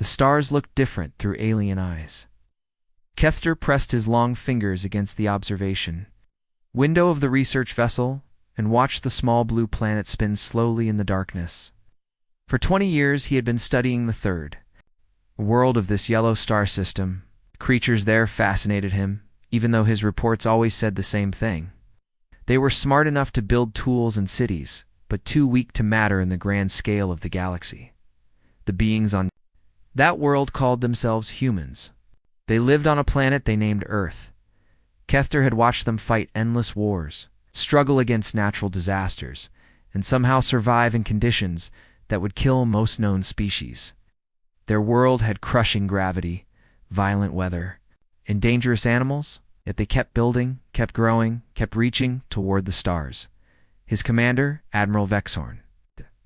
The stars looked different through alien eyes. Kethter pressed his long fingers against the observation window of the research vessel and watched the small blue planet spin slowly in the darkness. For 20 years he had been studying the third world of this yellow star system. Creatures there fascinated him, even though his reports always said the same thing. They were smart enough to build tools and cities, but too weak to matter in the grand scale of the galaxy. The beings on that world called themselves humans. They lived on a planet they named Earth. Kethter had watched them fight endless wars, struggle against natural disasters, and somehow survive in conditions that would kill most known species. Their world had crushing gravity, violent weather, and dangerous animals, yet they kept building, kept growing, kept reaching toward the stars. His commander, Admiral Vexhorn,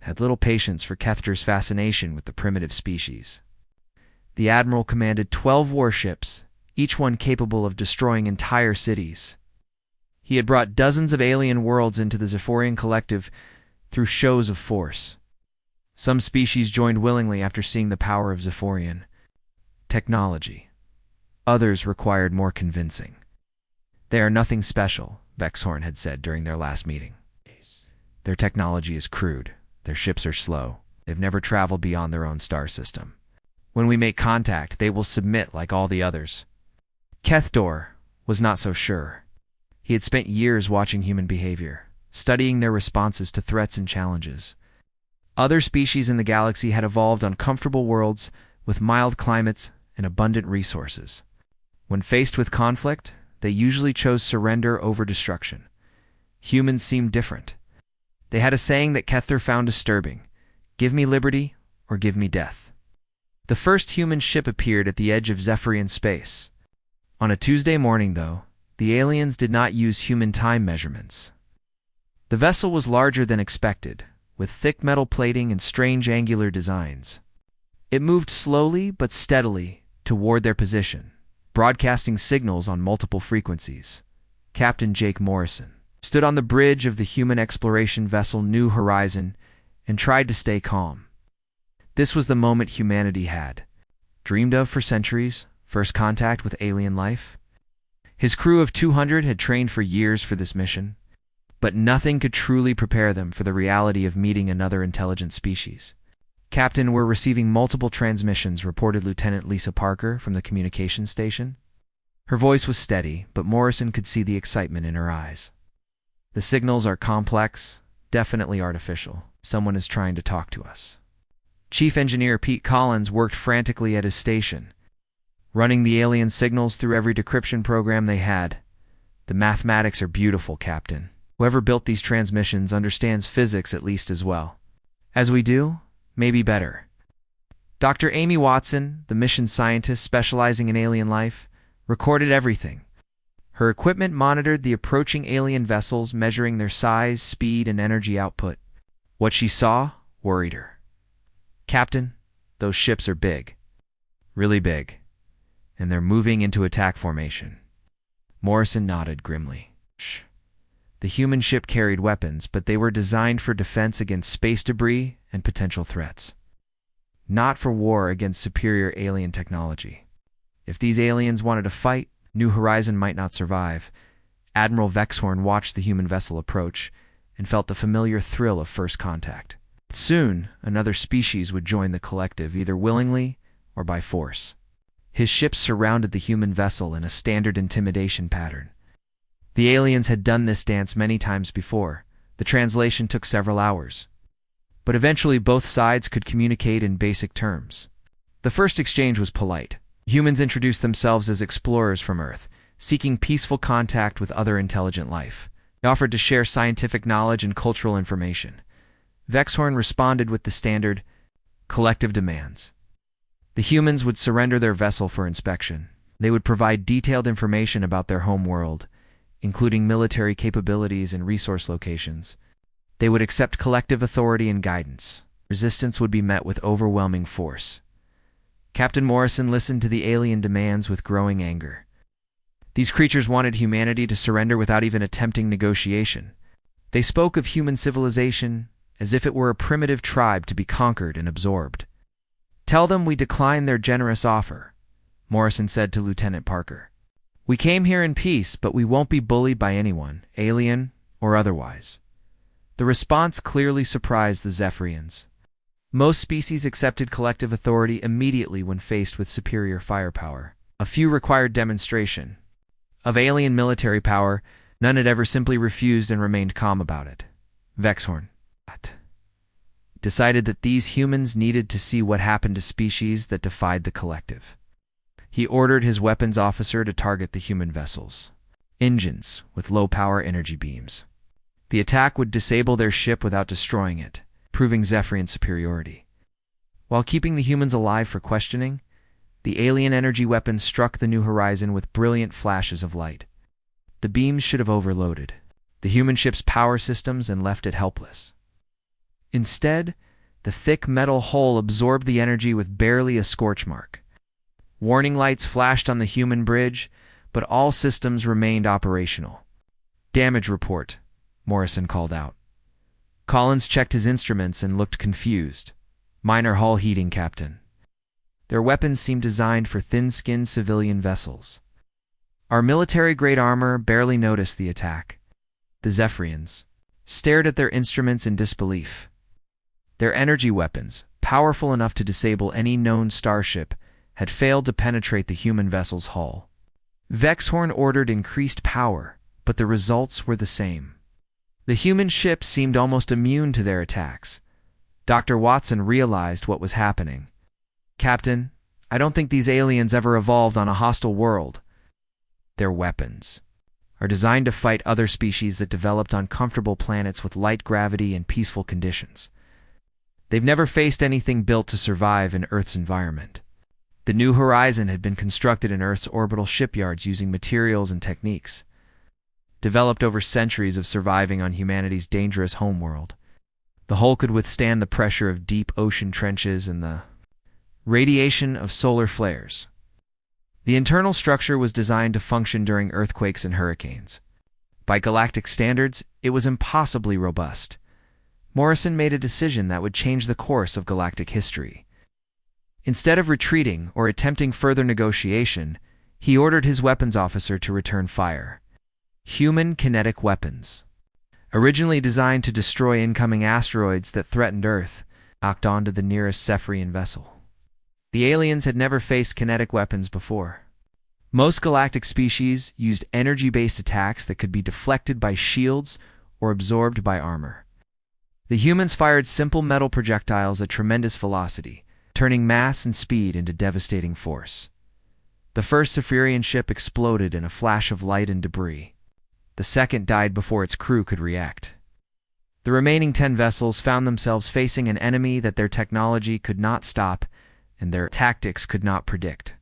had little patience for Kethter's fascination with the primitive species. The Admiral commanded 12 warships, each one capable of destroying entire cities. He had brought dozens of alien worlds into the Zephorian collective through shows of force. Some species joined willingly after seeing the power of Zephorian technology. Others required more convincing. They are nothing special, Vexhorn had said during their last meeting. Their technology is crude. Their ships are slow. They've never traveled beyond their own star system. When we make contact, they will submit like all the others. Kethter was not so sure. He had spent years watching human behavior, studying their responses to threats and challenges. Other species in the galaxy had evolved on comfortable worlds with mild climates and abundant resources. When faced with conflict, they usually chose surrender over destruction. Humans seemed different. They had a saying that Kethter found disturbing: "Give me liberty or give me death." The first human ship appeared at the edge of Zephorian space. On a Tuesday morning, though, the aliens did not use human time measurements. The vessel was larger than expected, with thick metal plating and strange angular designs. It moved slowly but steadily toward their position, broadcasting signals on multiple frequencies. Captain Jake Morrison stood on the bridge of the human exploration vessel New Horizon and tried to stay calm. This was the moment humanity had dreamed of for centuries: first contact with alien life. His crew of 200 had trained for years for this mission, but nothing could truly prepare them for the reality of meeting another intelligent species. "Captain, we're receiving multiple transmissions," reported Lieutenant Lisa Parker from the communications station. Her voice was steady, but Morrison could see the excitement in her eyes. "The signals are complex, definitely artificial. Someone is trying to talk to us." Chief Engineer Pete Collins worked frantically at his station, running the alien signals through every decryption program they had. "The mathematics are beautiful, Captain. Whoever built these transmissions understands physics at least as well as we do, maybe better." Dr. Amy Watson, the mission scientist specializing in alien life, recorded everything. Her equipment monitored the approaching alien vessels, measuring their size, speed, and energy output. What she saw worried her. "Captain, those ships are big. Really big. And they're moving into attack formation." Morrison nodded grimly. "Shh." The human ship carried weapons, but they were designed for defense against space debris and potential threats, not for war against superior alien technology. If these aliens wanted to fight, New Horizon might not survive. Admiral Vexhorn watched the human vessel approach and felt the familiar thrill of first contact. Soon, another species would join the collective, either willingly or by force. His ships surrounded the human vessel in a standard intimidation pattern. The aliens had done this dance many times before. The translation took several hours. But eventually both sides could communicate in basic terms. The first exchange was polite. Humans introduced themselves as explorers from Earth, seeking peaceful contact with other intelligent life. They offered to share scientific knowledge and cultural information. Vexhorn responded with the standard collective demands. The humans would surrender their vessel for inspection. They would provide detailed information about their home world, including military capabilities and resource locations. They would accept collective authority and guidance. Resistance would be met with overwhelming force. Captain Morrison listened to the alien demands with growing anger. These creatures wanted humanity to surrender without even attempting negotiation. They spoke of human civilization as if it were a primitive tribe to be conquered and absorbed. Tell them we decline their generous offer, Morrison said to Lieutenant Parker. We came here in peace, but we won't be bullied by anyone, alien or otherwise. The response clearly surprised the Zephyrians. Most species accepted collective authority immediately when faced with superior firepower. A few required demonstration. Of alien military power, none had ever simply refused and remained calm about it. Vexhorn decided that these humans needed to see what happened to species that defied the collective. He ordered his weapons officer to target the human vessels, engines with low-power energy beams. The attack would disable their ship without destroying it, proving Zephyrian superiority. While keeping the humans alive for questioning, the alien energy weapons struck the new horizon with brilliant flashes of light. The beams should have overloaded the human ship's power systems and left it helpless. Instead, the thick metal hull absorbed the energy with barely a scorch mark. Warning lights flashed on the human bridge, but all systems remained operational. Damage report, Morrison called out. Collins checked his instruments and looked confused. Minor hull heating, Captain. Their weapons seemed designed for thin-skinned civilian vessels. Our military-grade armor barely noticed the attack. The Zephyrians stared at their instruments in disbelief. Their energy weapons, powerful enough to disable any known starship, had failed to penetrate the human vessel's hull. Vexhorn ordered increased power, but the results were the same. The human ship seemed almost immune to their attacks. Dr. Watson realized what was happening. Captain, I don't think these aliens ever evolved on a hostile world. Their weapons are designed to fight other species that developed on comfortable planets with light gravity and peaceful conditions. They've never faced anything built to survive in Earth's environment. The New Horizon had been constructed in Earth's orbital shipyards using materials and techniques developed over centuries of surviving on humanity's dangerous homeworld. The hull could withstand the pressure of deep ocean trenches and the radiation of solar flares. The internal structure was designed to function during earthquakes and hurricanes. By galactic standards, it was impossibly robust. Morrison made a decision that would change the course of galactic history. Instead of retreating or attempting further negotiation, he ordered his weapons officer to return fire. Human kinetic weapons, originally designed to destroy incoming asteroids that threatened Earth, knocked onto the nearest Zephyrian vessel. The aliens had never faced kinetic weapons before. Most galactic species used energy-based attacks that could be deflected by shields or absorbed by armor. The humans fired simple metal projectiles at tremendous velocity, turning mass and speed into devastating force. The first Zephyrian ship exploded in a flash of light and debris. The second died before its crew could react. The remaining 10 vessels found themselves facing an enemy that their technology could not stop and their tactics could not predict.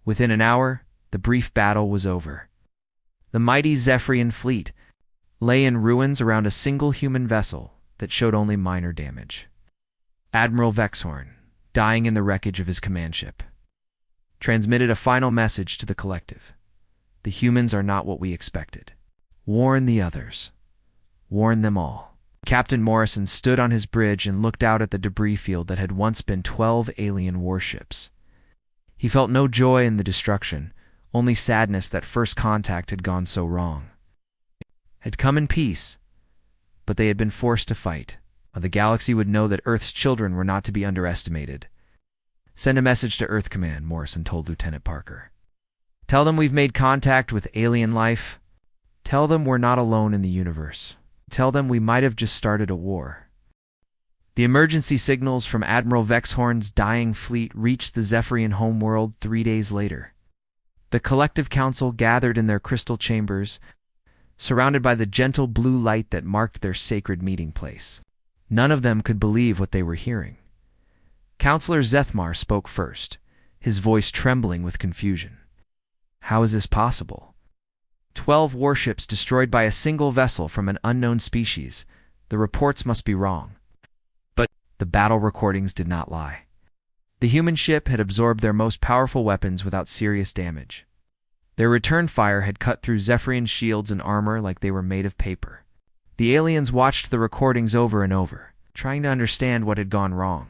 Within an hour, the brief battle was over. The mighty Zephyrian fleet lay in ruins around a single human vessel that showed only minor damage. Admiral Vexhorn, dying in the wreckage of his command ship, transmitted a final message to the collective. The humans are not what we expected. Warn the others. Warn them all. Captain Morrison stood on his bridge and looked out at the debris field that had once been 12 alien warships. He felt no joy in the destruction, only sadness that first contact had gone so wrong. Had come in peace, but they had been forced to fight. The galaxy would know that Earth's children were not to be underestimated. Send a message to Earth Command, Morrison told Lieutenant Parker. Tell them we've made contact with alien life. Tell them we're not alone in the universe. Tell them we might have just started a war. The emergency signals from Admiral Vexhorn's dying fleet reached the Zephyrian homeworld 3 days later. The collective council gathered in their crystal chambers, surrounded by the gentle blue light that marked their sacred meeting place. None of them could believe what they were hearing. Counselor Zethmar spoke first, his voice trembling with confusion. How is this possible? 12 warships destroyed by a single vessel from an unknown species. The reports must be wrong. But the battle recordings did not lie. The human ship had absorbed their most powerful weapons without serious damage. Their return fire had cut through Zephyrian shields and armor like they were made of paper. The aliens watched the recordings over and over, trying to understand what had gone wrong.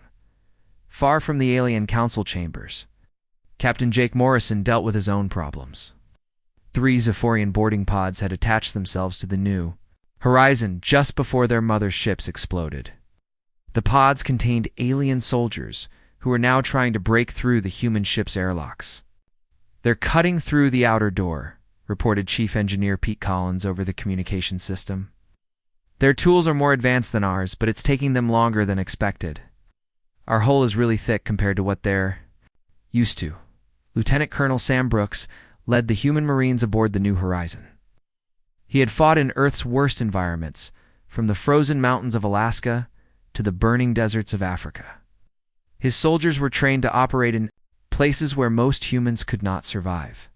Far from the alien council chambers, Captain Jake Morrison dealt with his own problems. 3 Zephyrian boarding pods had attached themselves to the new Horizon just before their mother ships exploded. The pods contained alien soldiers who were now trying to break through the human ship's airlocks. "They're cutting through the outer door," reported Chief Engineer Pete Collins over the communication system. "Their tools are more advanced than ours, but it's taking them longer than expected. Our hull is really thick compared to what they're used to." Lieutenant Colonel Sam Brooks led the human Marines aboard the New Horizon. He had fought in Earth's worst environments, from the frozen mountains of Alaska to the burning deserts of Africa. His soldiers were trained to operate in places where most humans could not survive.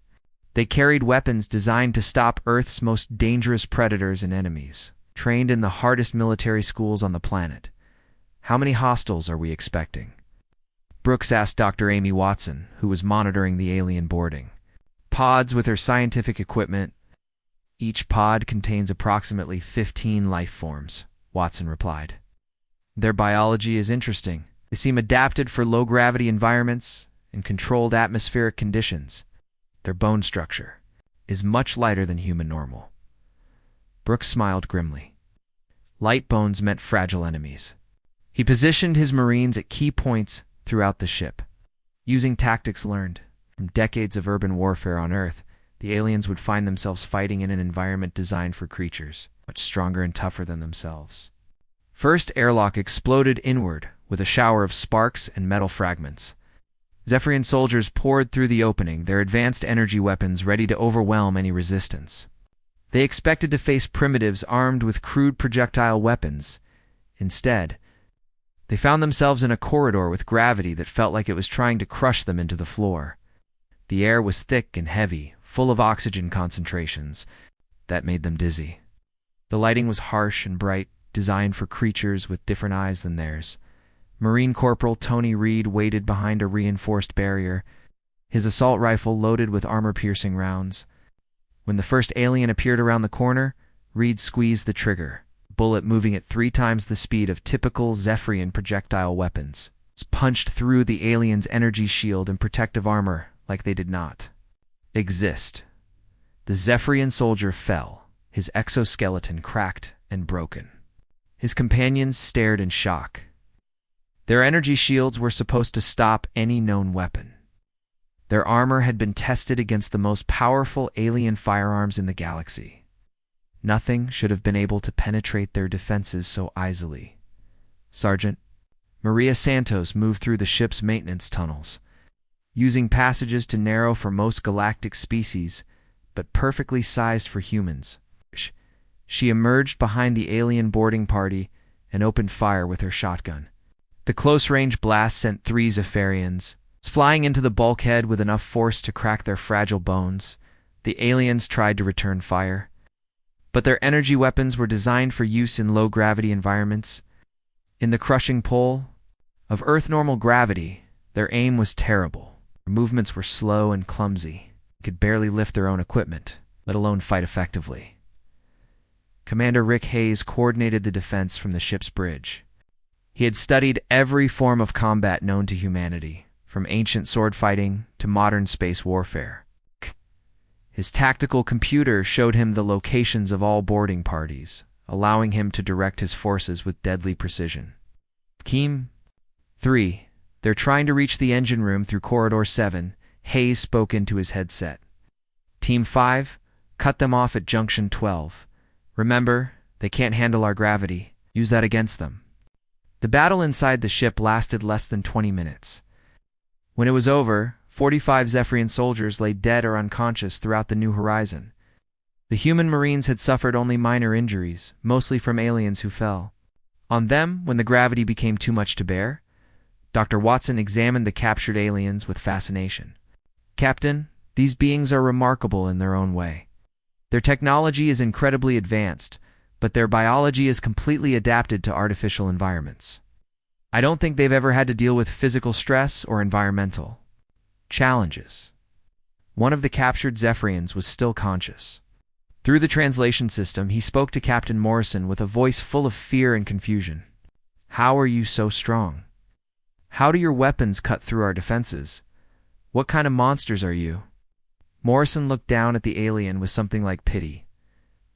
They carried weapons designed to stop Earth's most dangerous predators and enemies, trained in the hardest military schools on the planet. "How many hostiles are we expecting?" Brooks asked Dr. Amy Watson, who was monitoring the alien boarding. "Pods with their scientific equipment. Each pod contains approximately 15 life forms," Watson replied. "Their biology is interesting. They seem adapted for low-gravity environments and controlled atmospheric conditions. Their bone structure is much lighter than human normal." Brooks smiled grimly. Light bones meant fragile enemies. He positioned his Marines at key points throughout the ship. Using tactics learned from decades of urban warfare on Earth, the aliens would find themselves fighting in an environment designed for creatures much stronger and tougher than themselves. First airlock exploded inward with a shower of sparks and metal fragments. Zephyrian soldiers poured through the opening, their advanced energy weapons ready to overwhelm any resistance. They expected to face primitives armed with crude projectile weapons. Instead, they found themselves in a corridor with gravity that felt like it was trying to crush them into the floor. The air was thick and heavy, full of oxygen concentrations that made them dizzy. The lighting was harsh and bright, designed for creatures with different eyes than theirs. Marine Corporal Tony Reed waited behind a reinforced barrier, his assault rifle loaded with armor-piercing rounds. When the first alien appeared around the corner, Reed squeezed the trigger, bullet moving at 3 times the speed of typical Zephyrian projectile weapons. It punched through the alien's energy shield and protective armor like they did not exist. The Zephyrian soldier fell, his exoskeleton cracked and broken. His companions stared in shock. Their energy shields were supposed to stop any known weapon. Their armor had been tested against the most powerful alien firearms in the galaxy. Nothing should have been able to penetrate their defenses so easily. Sergeant Maria Santos moved through the ship's maintenance tunnels, using passages to narrow for most galactic species, but perfectly sized for humans. She emerged behind the alien boarding party and opened fire with her shotgun. The close-range blast sent 3 Zephyrians flying into the bulkhead with enough force to crack their fragile bones. The aliens tried to return fire, but their energy weapons were designed for use in low-gravity environments. In the crushing pull of Earth-normal gravity, their aim was terrible. Their movements were slow and clumsy. They could barely lift their own equipment, let alone fight effectively. Commander Rick Hayes coordinated the defense from the ship's bridge. He had studied every form of combat known to humanity, from ancient sword fighting to modern space warfare. His tactical computer showed him the locations of all boarding parties, allowing him to direct his forces with deadly precision. Team 3, they're trying to reach the engine room through Corridor 7, Hayes spoke into his headset. Team 5, cut them off at Junction 12. Remember, they can't handle our gravity. Use that against them. The battle inside the ship lasted less than 20 minutes. When it was over, 45 Zephyrian soldiers lay dead or unconscious throughout the New Horizon. The human Marines had suffered only minor injuries, mostly from aliens who fell on them when the gravity became too much to bear. Dr. Watson examined the captured aliens with fascination. "Captain, these beings are remarkable in their own way. Their technology is incredibly advanced, but their biology is completely adapted to artificial environments. I don't think they've ever had to deal with physical stress or environmental challenges." One of the captured Zephyrians was still conscious. Through the translation system, he spoke to Captain Morrison with a voice full of fear and confusion. "How are you so strong?" How do your weapons cut through our defenses? What kind of monsters are you? Morrison looked down at the alien with something like pity.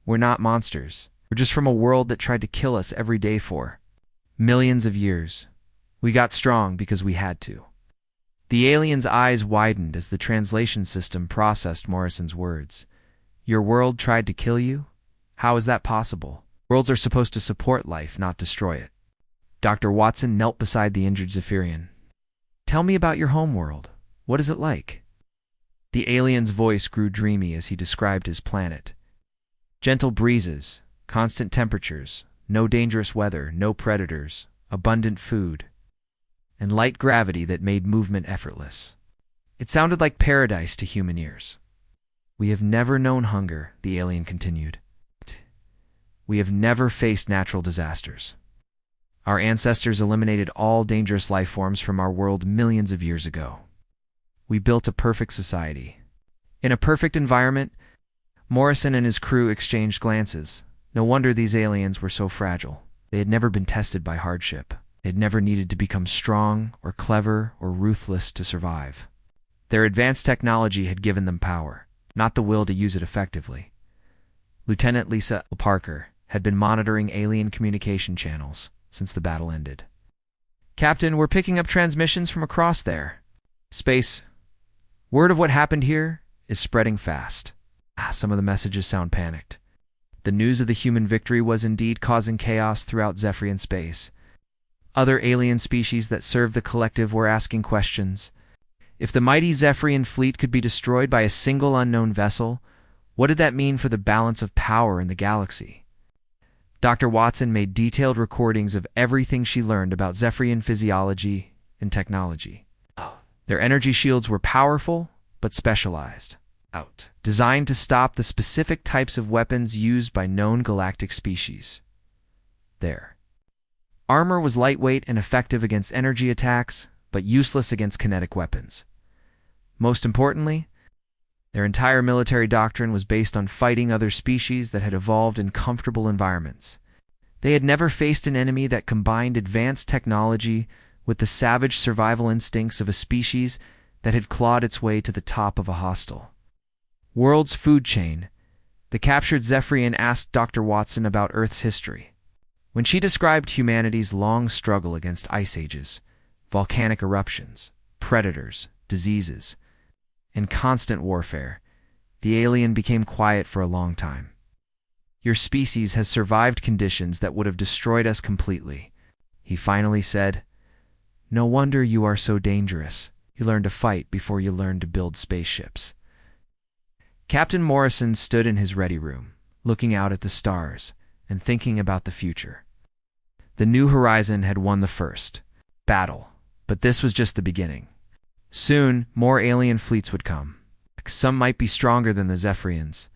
We're not monsters. We're just from a world that tried to kill us every day for millions of years. We got strong because we had to. The alien's eyes widened as the translation system processed Morrison's words. Your world tried to kill you? How is that possible? Worlds are supposed to support life, not destroy it. Dr. Watson knelt beside the injured Zephyrian. Tell me about your home world. What is it like? The alien's voice grew dreamy as he described his planet. Gentle breezes, constant temperatures, no dangerous weather, no predators, abundant food, and light gravity that made movement effortless. It sounded like paradise to human ears. We have never known hunger, the alien continued. We have never faced natural disasters. Our ancestors eliminated all dangerous life forms from our world millions of years ago. We built a perfect society. In a perfect environment, Morrison and his crew exchanged glances. No wonder these aliens were so fragile. They had never been tested by hardship. They had never needed to become strong or clever or ruthless to survive. Their advanced technology had given them power, not the will to use it effectively. Lieutenant Lisa Parker had been monitoring alien communication channels since the battle ended. Captain, we're picking up transmissions from across there. Space. Word of what happened here is spreading fast. Some of the messages sound panicked. The news of the human victory was indeed causing chaos throughout Zephyrian space. Other alien species that served the collective were asking questions. If the mighty Zephyrian fleet could be destroyed by a single unknown vessel, what did that mean for the balance of power in the galaxy? Dr. Watson made detailed recordings of everything she learned about Zephyrian physiology and technology. Their energy shields were powerful, but specialized. Designed to stop the specific types of weapons used by known galactic species. Their armor was lightweight and effective against energy attacks, but useless against kinetic weapons. Most importantly, their entire military doctrine was based on fighting other species that had evolved in comfortable environments. They had never faced an enemy that combined advanced technology with the savage survival instincts of a species that had clawed its way to the top of a hostile world's food chain. The captured Zephyrian asked Dr. Watson about Earth's history. When she described humanity's long struggle against ice ages, volcanic eruptions, predators, diseases, and constant warfare, the alien became quiet for a long time. Your species has survived conditions that would have destroyed us completely, he finally said. No wonder you are so dangerous. You learned to fight before you learned to build spaceships. Captain Morrison stood in his ready room, looking out at the stars and thinking about the future. The New Horizon had won the first battle, but this was just the beginning. Soon, more alien fleets would come. Some might be stronger than the Zephyrians.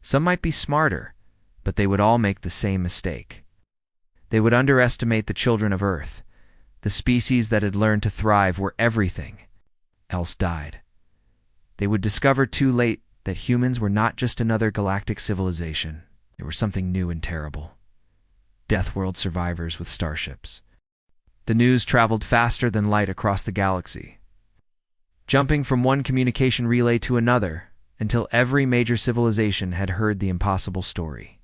Some might be smarter, but they would all make the same mistake. They would underestimate the children of Earth. The species that had learned to thrive where everything else died. They would discover too late that humans were not just another galactic civilization. They were something new and terrible. Deathworld survivors with starships. The news traveled faster than light across the galaxy, jumping from one communication relay to another until every major civilization had heard the impossible story.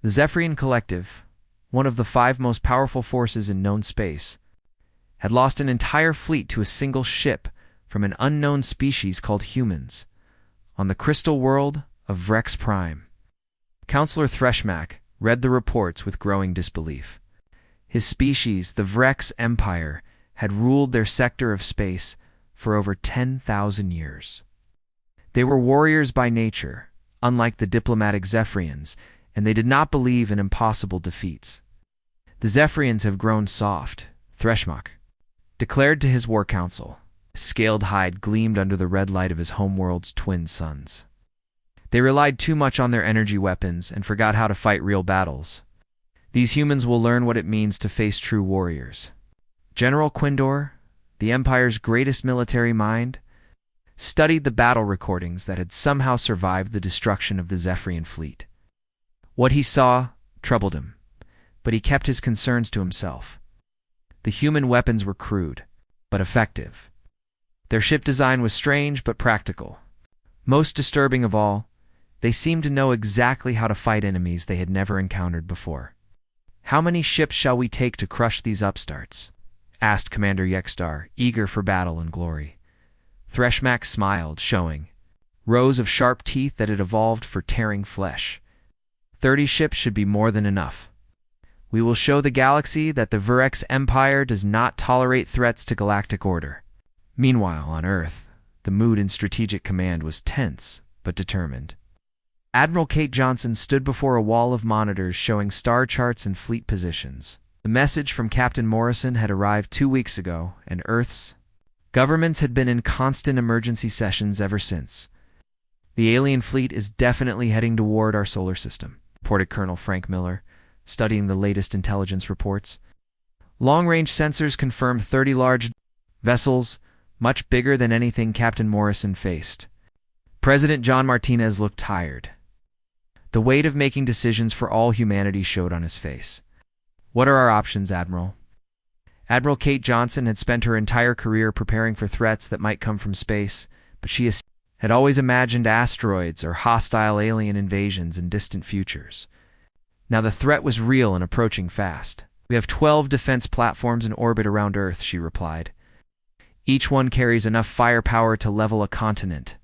The Zephyrian Collective, one of the 5 most powerful forces in known space, had lost an entire fleet to a single ship from an unknown species called humans, on the crystal world of Vrex Prime. Counselor Threshmack read the reports with growing disbelief. His species, the Vrex Empire, had ruled their sector of space for over 10,000 years. They were warriors by nature, unlike the diplomatic Zephyrians, and they did not believe in impossible defeats. The Zephyrians have grown soft, Threshmack declared to his war council. His scaled hide gleamed under the red light of his homeworld's twin suns. They relied too much on their energy weapons and forgot how to fight real battles. These humans will learn what it means to face true warriors. General Quindor, the Empire's greatest military mind, studied the battle recordings that had somehow survived the destruction of the Zephyrian fleet. What he saw troubled him, but he kept his concerns to himself. The human weapons were crude, but effective. Their ship design was strange but practical. Most disturbing of all, they seemed to know exactly how to fight enemies they had never encountered before. "How many ships shall we take to crush these upstarts?" asked Commander Yexstar, eager for battle and glory. Threshmak smiled, showing rows of sharp teeth that had evolved for tearing flesh. 30 ships should be more than enough. We will show the galaxy that the Vurex Empire does not tolerate threats to galactic order. Meanwhile, on Earth, the mood in Strategic Command was tense but determined. Admiral Kate Johnson stood before a wall of monitors showing star charts and fleet positions. The message from Captain Morrison had arrived 2 weeks ago, and Earth's governments had been in constant emergency sessions ever since. "The alien fleet is definitely heading toward our solar system," reported Colonel Frank Miller, studying the latest intelligence reports. Long-range sensors confirmed 30 large vessels, much bigger than anything Captain Morrison faced. President John Martinez looked tired. The weight of making decisions for all humanity showed on his face. "What are our options, Admiral?" Admiral Kate Johnson had spent her entire career preparing for threats that might come from space, but she had always imagined asteroids or hostile alien invasions in distant futures. Now the threat was real and approaching fast. "We have 12 defense platforms in orbit around Earth," she replied. "Each one carries enough firepower to level a continent.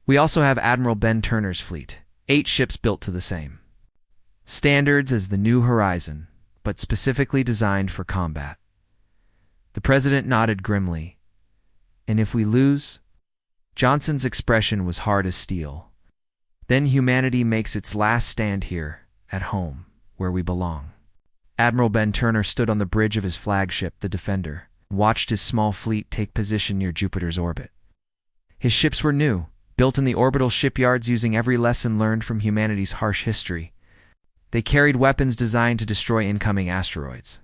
We also have Admiral Ben Turner's fleet, 8 ships built to the same standards as the New Horizon, but specifically designed for combat." The president nodded grimly. "And if we lose?" Johnson's expression was hard as steel. "Then humanity makes its last stand here, at home, where we belong." Admiral Ben Turner stood on the bridge of his flagship, the Defender, and watched his small fleet take position near Jupiter's orbit. His ships were new, built in the orbital shipyards using every lesson learned from humanity's harsh history. They carried weapons designed to destroy incoming asteroids,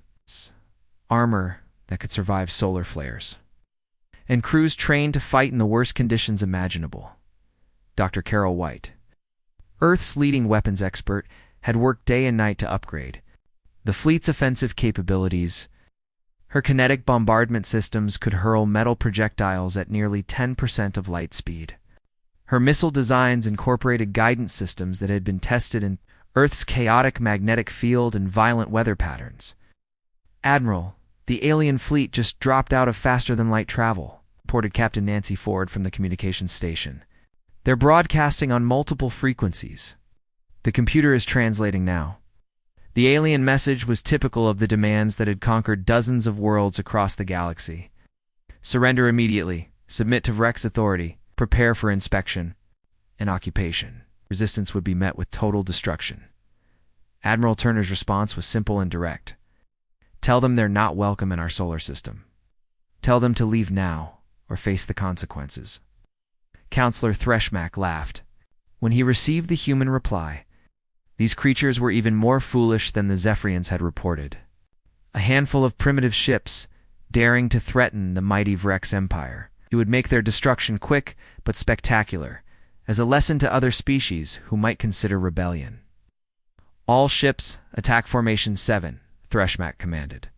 armor that could survive solar flares, and crews trained to fight in the worst conditions imaginable. Dr. Carol White, Earth's leading weapons expert, had worked day and night to upgrade the fleet's offensive capabilities. Her kinetic bombardment systems could hurl metal projectiles at nearly 10% of light speed. Her missile designs incorporated guidance systems that had been tested in Earth's chaotic magnetic field and violent weather patterns. "Admiral, the alien fleet just dropped out of faster-than-light travel," reported Captain Nancy Ford from the communications station. "They're broadcasting on multiple frequencies. The computer is translating now." The alien message was typical of the demands that had conquered dozens of worlds across the galaxy. "Surrender immediately. Submit to Vrex authority. Prepare for inspection and occupation. Resistance would be met with total destruction." Admiral Turner's response was simple and direct. "Tell them they're not welcome in our solar system. Tell them to leave now or face the consequences." Counselor Threshmak laughed. When he received the human reply, these creatures were even more foolish than the Zephyrians had reported. A handful of primitive ships, daring to threaten the mighty Vrex Empire. It would make their destruction quick but spectacular, as a lesson to other species who might consider rebellion. "All ships, attack Formation 7, Threshmak commanded.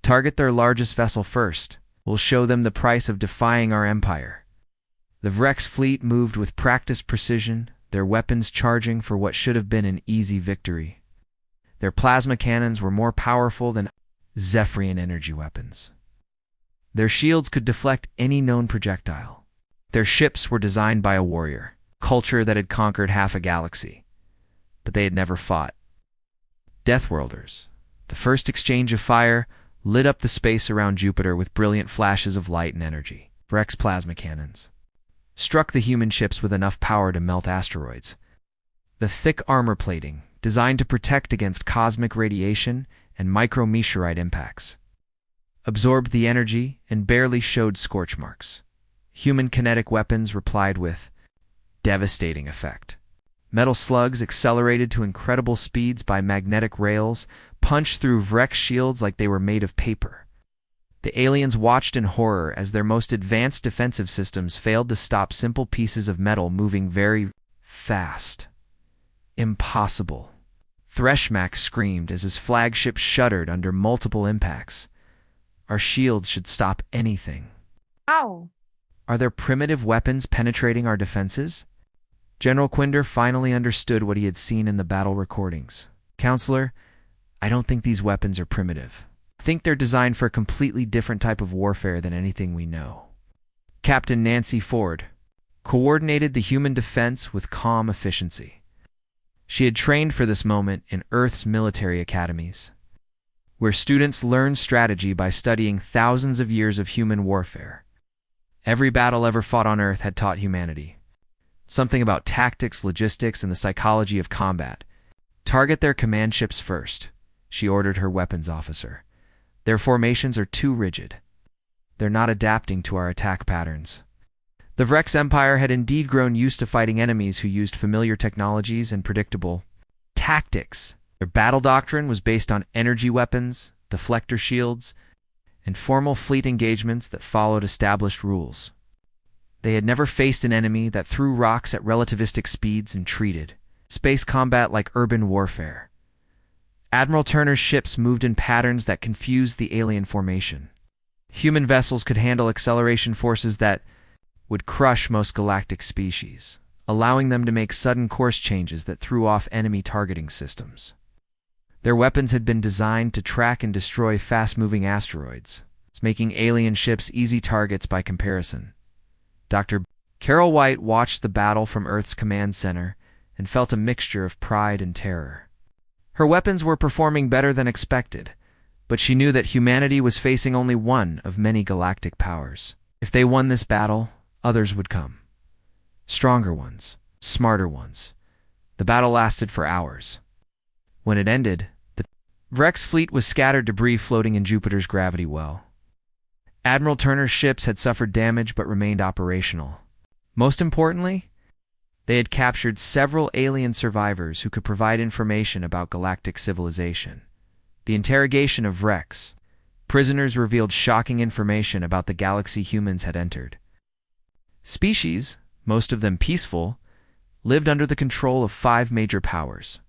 "Target their largest vessel first. We'll show them the price of defying our empire." The Vrex fleet moved with practiced precision, their weapons charging for what should have been an easy victory. Their plasma cannons were more powerful than Zephyrian energy weapons. Their shields could deflect any known projectile. Their ships were designed by a warrior, culture that had conquered half a galaxy, but they had never fought. Deathworlders, the first exchange of fire, lit up the space around Jupiter with brilliant flashes of light and energy. Vrex plasma cannons struck the human ships with enough power to melt asteroids. The thick armor plating, designed to protect against cosmic radiation and micrometeorite impacts, absorbed the energy and barely showed scorch marks. Human kinetic weapons replied with devastating effect. Metal slugs, accelerated to incredible speeds by magnetic rails, punched through Vrex shields like they were made of paper. The aliens watched in horror as their most advanced defensive systems failed to stop simple pieces of metal moving very fast. Impossible. Threshmak screamed as his flagship shuddered under multiple impacts. our shields should stop anything. Ow! Are their primitive weapons penetrating our defenses? General Quinder finally understood what he had seen in the battle recordings. Counselor, I don't think these weapons are primitive. I think they're designed for a completely different type of warfare than anything we know. Captain Nancy Ford coordinated the human defense with calm efficiency. She had trained for this moment in Earth's military academies, where students learn strategy by studying thousands of years of human warfare. Every battle ever fought on Earth had taught humanity something about tactics, logistics, and the psychology of combat. Target their command ships first, she ordered her weapons officer. Their formations are too rigid. They're not adapting to our attack patterns. The Vrex Empire had indeed grown used to fighting enemies who used familiar technologies and predictable tactics. Their battle doctrine was based on energy weapons, deflector shields, and formal fleet engagements that followed established rules. They had never faced an enemy that threw rocks at relativistic speeds and treated space combat like urban warfare. Admiral Turner's ships moved in patterns that confused the alien formation. Human vessels could handle acceleration forces that would crush most galactic species, allowing them to make sudden course changes that threw off enemy targeting systems. Their weapons had been designed to track and destroy fast-moving asteroids, making alien ships easy targets by comparison. Dr. Carol White watched the battle from Earth's command center and felt a mixture of pride and terror. Her weapons were performing better than expected, but she knew that humanity was facing only one of many galactic powers. If they won this battle, others would come. Stronger ones, smarter ones. The battle lasted for hours. When it ended, the Vrex fleet was scattered debris floating in Jupiter's gravity well. Admiral Turner's ships had suffered damage but remained operational. Most importantly, they had captured several alien survivors who could provide information about galactic civilization. The interrogation of Vrex prisoners revealed shocking information about the galaxy humans had entered. Species, most of them peaceful, lived under the control of 5 major powers.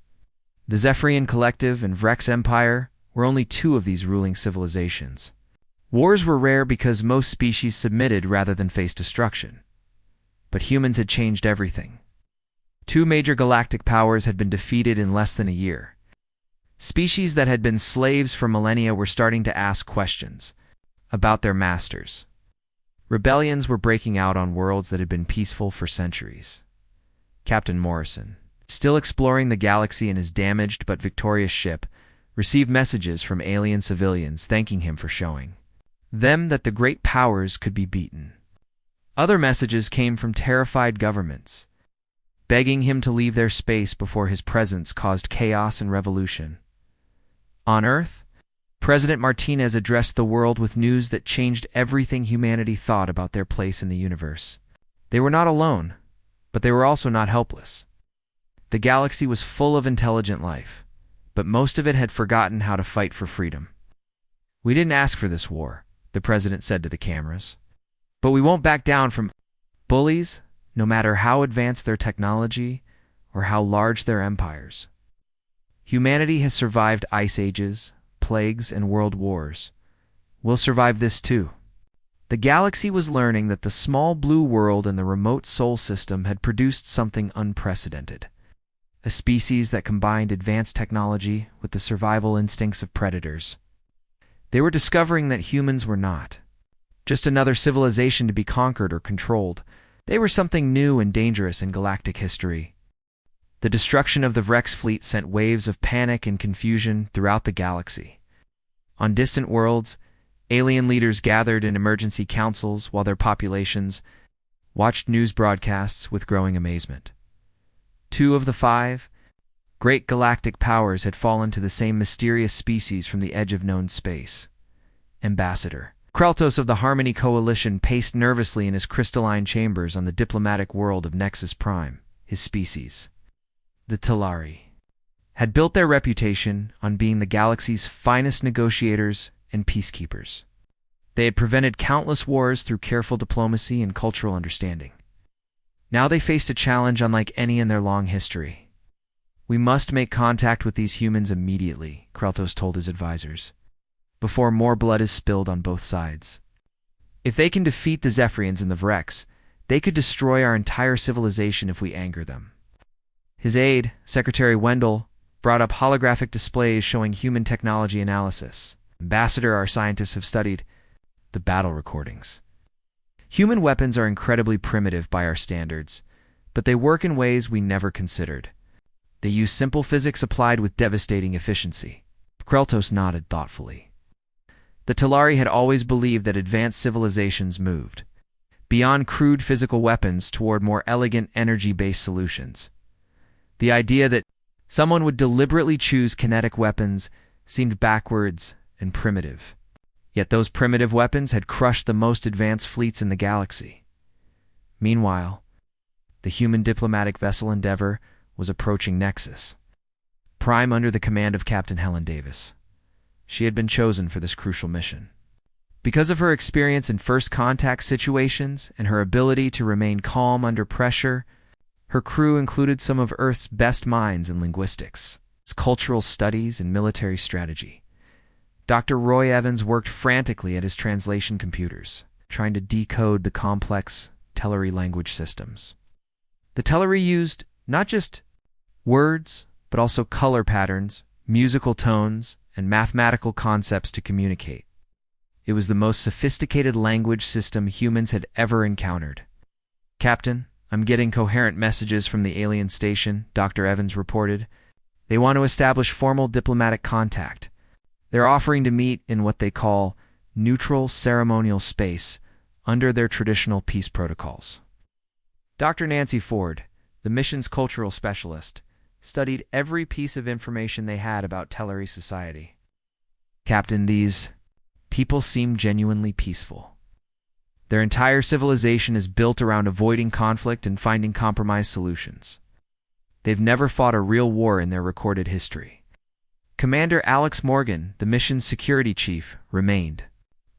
The Zephyrian Collective and Vrex Empire were only 2 of these ruling civilizations. Wars were rare because most species submitted rather than face destruction. But humans had changed everything. 2 major galactic powers had been defeated in less than a year. Species that had been slaves for millennia were starting to ask questions about their masters. Rebellions were breaking out on worlds that had been peaceful for centuries. Captain Morrison, still exploring the galaxy in his damaged but victorious ship, received messages from alien civilians thanking him for showing them that the great powers could be beaten. Other messages came from terrified governments, begging him to leave their space before his presence caused chaos and revolution. On Earth, President Martinez addressed the world with news that changed everything humanity thought about their place in the universe. They were not alone, but they were also not helpless. The galaxy was full of intelligent life, but most of it had forgotten how to fight for freedom. "We didn't ask for this war," the president said to the cameras. "But we won't back down from bullies, no matter how advanced their technology or how large their empires. Humanity has survived ice ages, plagues, and world wars. We'll survive this too." The galaxy was learning that the small blue world and the remote Sol system had produced something unprecedented. A species that combined advanced technology with the survival instincts of predators. They were discovering that humans were not just another civilization to be conquered or controlled. They were something new and dangerous in galactic history. The destruction of the Vrex fleet sent waves of panic and confusion throughout the galaxy. On distant worlds, alien leaders gathered in emergency councils while their populations watched news broadcasts with growing amazement. 2 of the 5 great galactic powers had fallen to the same mysterious species from the edge of known space. Ambassador Kreltos of the Harmony Coalition paced nervously in his crystalline chambers on the diplomatic world of Nexus Prime, his species. The Talari had built their reputation on being the galaxy's finest negotiators and peacekeepers. They had prevented countless wars through careful diplomacy and cultural understanding. Now they faced a challenge unlike any in their long history. "We must make contact with these humans immediately," Kreltos told his advisors. before more blood is spilled on both sides. If they can defeat the Zephyrians and the Vrex, they could destroy our entire civilization if we anger them. His aide, Secretary Wendell, brought up holographic displays showing human technology analysis. Ambassador, our scientists have studied the battle recordings. Human weapons are incredibly primitive by our standards, but they work in ways we never considered. They use simple physics applied with devastating efficiency. Kreltos nodded thoughtfully. The Talari had always believed that advanced civilizations moved beyond crude physical weapons toward more elegant energy-based solutions. The idea that someone would deliberately choose kinetic weapons seemed backwards and primitive. Yet those primitive weapons had crushed the most advanced fleets in the galaxy. Meanwhile, the human diplomatic vessel Endeavor was approaching Nexus Prime under the command of Captain Helen Davis. She had been chosen for this crucial mission. Because of her experience in first contact situations and her ability to remain calm under pressure, her crew included some of Earth's best minds in linguistics, cultural studies, and military strategy. Dr. Roy Evans worked frantically at his translation computers, trying to decode the complex Telleri language systems. The Telleri used not just words, but also color patterns, musical tones, and mathematical concepts to communicate. It was the most sophisticated language system humans had ever encountered. "Captain, I'm getting coherent messages from the alien station," Dr. Evans reported. "They want to establish formal diplomatic contact. They're offering to meet in what they call neutral ceremonial space under their traditional peace protocols." Dr. Nancy Ford, the mission's cultural specialist, studied every piece of information they had about Telleri society. "Captain, these people seem genuinely peaceful. Their entire civilization is built around avoiding conflict and finding compromise solutions. They've never fought a real war in their recorded history." Commander Alex Morgan, the mission's security chief, remained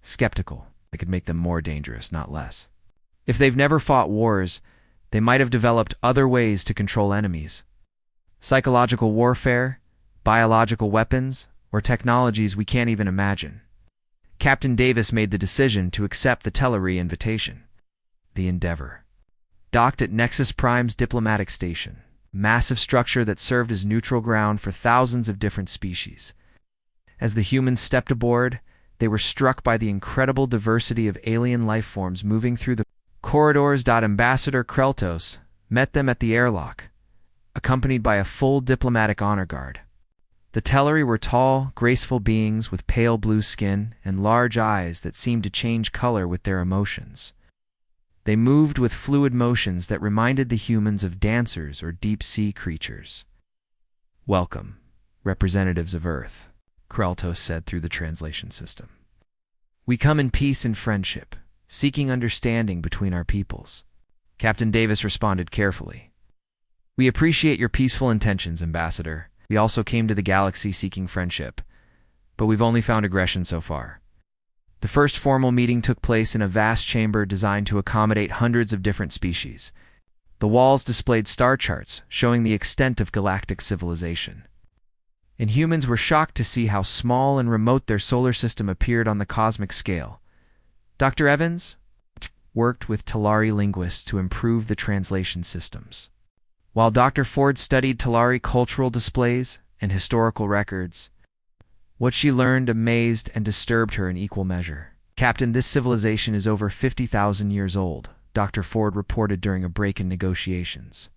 skeptical. It could make them more dangerous, not less. If they've never fought wars, they might have developed other ways to control enemies. Psychological warfare, biological weapons, or technologies we can't even imagine. Captain Davis made the decision to accept the Telleri invitation. The Endeavor docked at Nexus Prime's diplomatic station, a massive structure that served as neutral ground for thousands of different species. As the humans stepped aboard, they were struck by the incredible diversity of alien life forms moving through the corridors. Ambassador Kreltos met them at the airlock, accompanied by a full diplomatic honor guard. The Telleri were tall, graceful beings with pale blue skin and large eyes that seemed to change color with their emotions. They moved with fluid motions that reminded the humans of dancers or deep-sea creatures. "Welcome, representatives of Earth," Kreltos said through the translation system. "We come in peace and friendship, seeking understanding between our peoples." Captain Davis responded carefully. "We appreciate your peaceful intentions, Ambassador. We also came to the galaxy seeking friendship, but we've only found aggression so far." The first formal meeting took place in a vast chamber designed to accommodate hundreds of different species. The walls displayed star charts showing the extent of galactic civilization. And humans were shocked to see how small and remote their solar system appeared on the cosmic scale. Dr. Evans worked with Telari linguists to improve the translation systems, while Dr. Ford studied Telari cultural displays and historical records. What she learned amazed and disturbed her in equal measure. "Captain, this civilization is over 50,000 years old," Dr. Ford reported during a break in negotiations.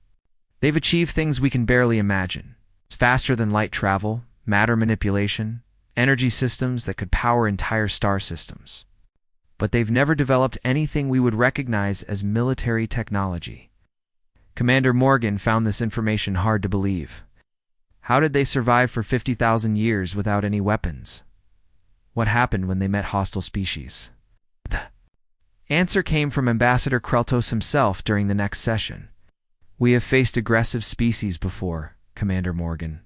"They've achieved things we can barely imagine. It's faster than light travel, matter manipulation, energy systems that could power entire star systems. But they've never developed anything we would recognize as military technology." Commander Morgan found this information hard to believe. How did they survive for 50,000 years without any weapons? What happened when they met hostile species? The answer came from Ambassador Kreltos himself during the next session. "We have faced aggressive species before, Commander Morgan.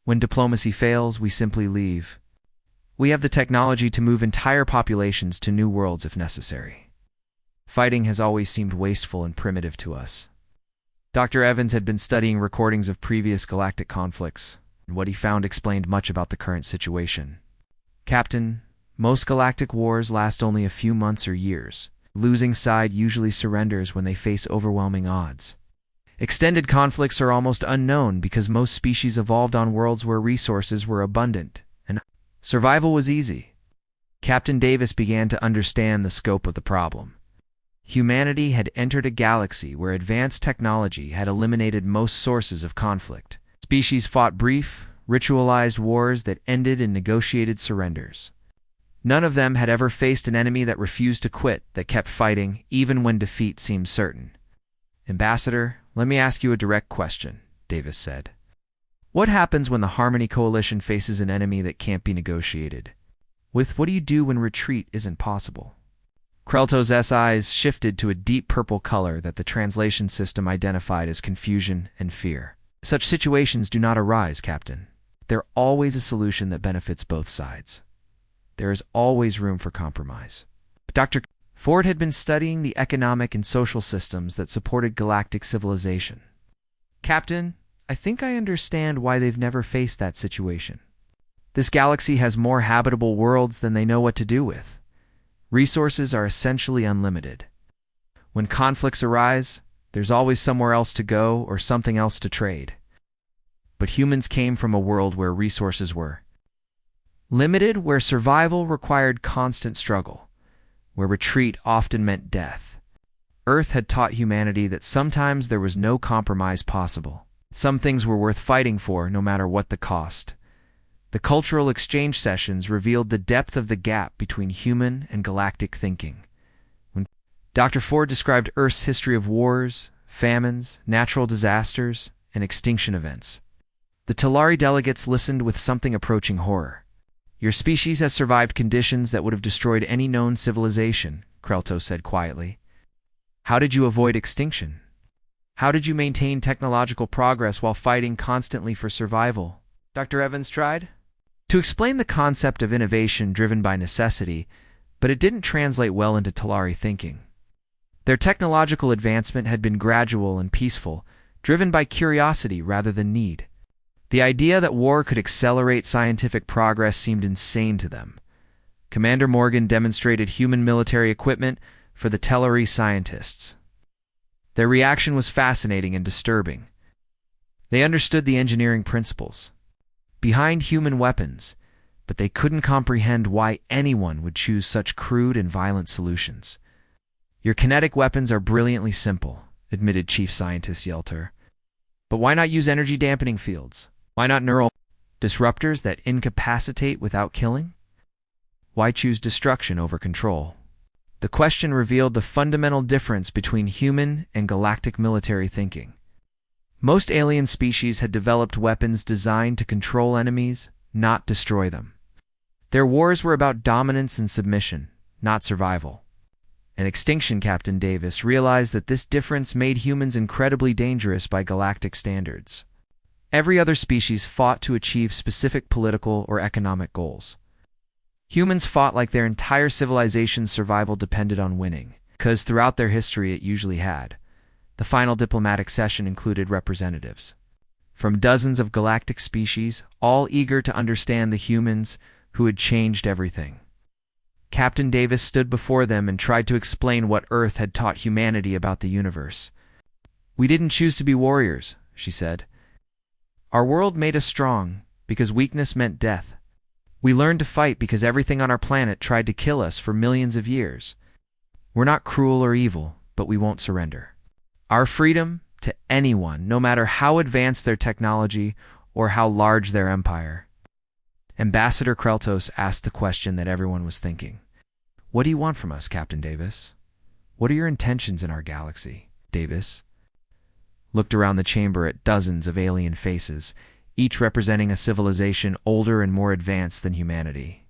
When diplomacy fails, we simply leave. We have the technology to move entire populations to new worlds if necessary. Fighting has always seemed wasteful and primitive to us." Dr. Evans had been studying recordings of previous galactic conflicts, and what he found explained much about the current situation. Captain, most galactic wars last only a few months or years. Losing side usually surrenders when they face overwhelming odds. Extended conflicts are almost unknown because most species evolved on worlds where resources were abundant, and survival was easy. Captain Davis began to understand the scope of the problem. Humanity had entered a galaxy where advanced technology had eliminated most sources of conflict. Species fought brief, ritualized wars that ended in negotiated surrenders. None of them had ever faced an enemy that refused to quit, that kept fighting, even when defeat seemed certain. "Ambassador, let me ask you a direct question," Davis said. "What happens when the Harmony Coalition faces an enemy that can't be negotiated? What do you do when retreat isn't possible?" Kreltos' eyes shifted to a deep purple color that the translation system identified as confusion and fear. "Such situations do not arise, Captain. There's always a solution that benefits both sides. There is always room for compromise." But Dr. Ford had been studying the economic and social systems that supported galactic civilization. "Captain, I think I understand why they've never faced that situation. This galaxy has more habitable worlds than they know what to do with. Resources are essentially unlimited. When conflicts arise, there's always somewhere else to go or something else to trade. But humans came from a world where resources were limited, where survival required constant struggle, where retreat often meant death. Earth had taught humanity that sometimes there was no compromise possible. Some things were worth fighting for, no matter what the cost. The cultural exchange sessions revealed the depth of the gap between human and galactic thinking. When Dr. Ford described Earth's history of wars, famines, natural disasters, and extinction events, the Talari delegates listened with something approaching horror. "Your species has survived conditions that would have destroyed any known civilization," Kreltos said quietly. "How did you avoid extinction? How did you maintain technological progress while fighting constantly for survival?" Dr. Evans tried to explain the concept of innovation driven by necessity, but it didn't translate well into Talari thinking. Their technological advancement had been gradual and peaceful, driven by curiosity rather than need. The idea that war could accelerate scientific progress seemed insane to them. Commander Morgan demonstrated human military equipment for the Talari scientists. Their reaction was fascinating and disturbing. They understood the engineering principles behind human weapons, but they couldn't comprehend why anyone would choose such crude and violent solutions. "Your kinetic weapons are brilliantly simple," admitted Chief Scientist Yelter. "But why not use energy dampening fields? Why not neural disruptors that incapacitate without killing? Why choose destruction over control?" The question revealed the fundamental difference between human and galactic military thinking. Most alien species had developed weapons designed to control enemies, not destroy them. Their wars were about dominance and submission, not survival. And Extinction Captain Davis realized that this difference made humans incredibly dangerous by galactic standards. Every other species fought to achieve specific political or economic goals. Humans fought like their entire civilization's survival depended on winning, because throughout their history it usually had. The final diplomatic session included representatives from dozens of galactic species, all eager to understand the humans who had changed everything. Captain Davis stood before them and tried to explain what Earth had taught humanity about the universe. "We didn't choose to be warriors," she said. "Our world made us strong because weakness meant death. We learned to fight because everything on our planet tried to kill us for millions of years. We're not cruel or evil, but we won't surrender. Our freedom to anyone, no matter how advanced their technology or how large their empire." Ambassador Kreltos asked the question that everyone was thinking. "What do you want from us, Captain Davis? What are your intentions in our galaxy?" Davis looked around the chamber at dozens of alien faces, each representing a civilization older and more advanced than humanity.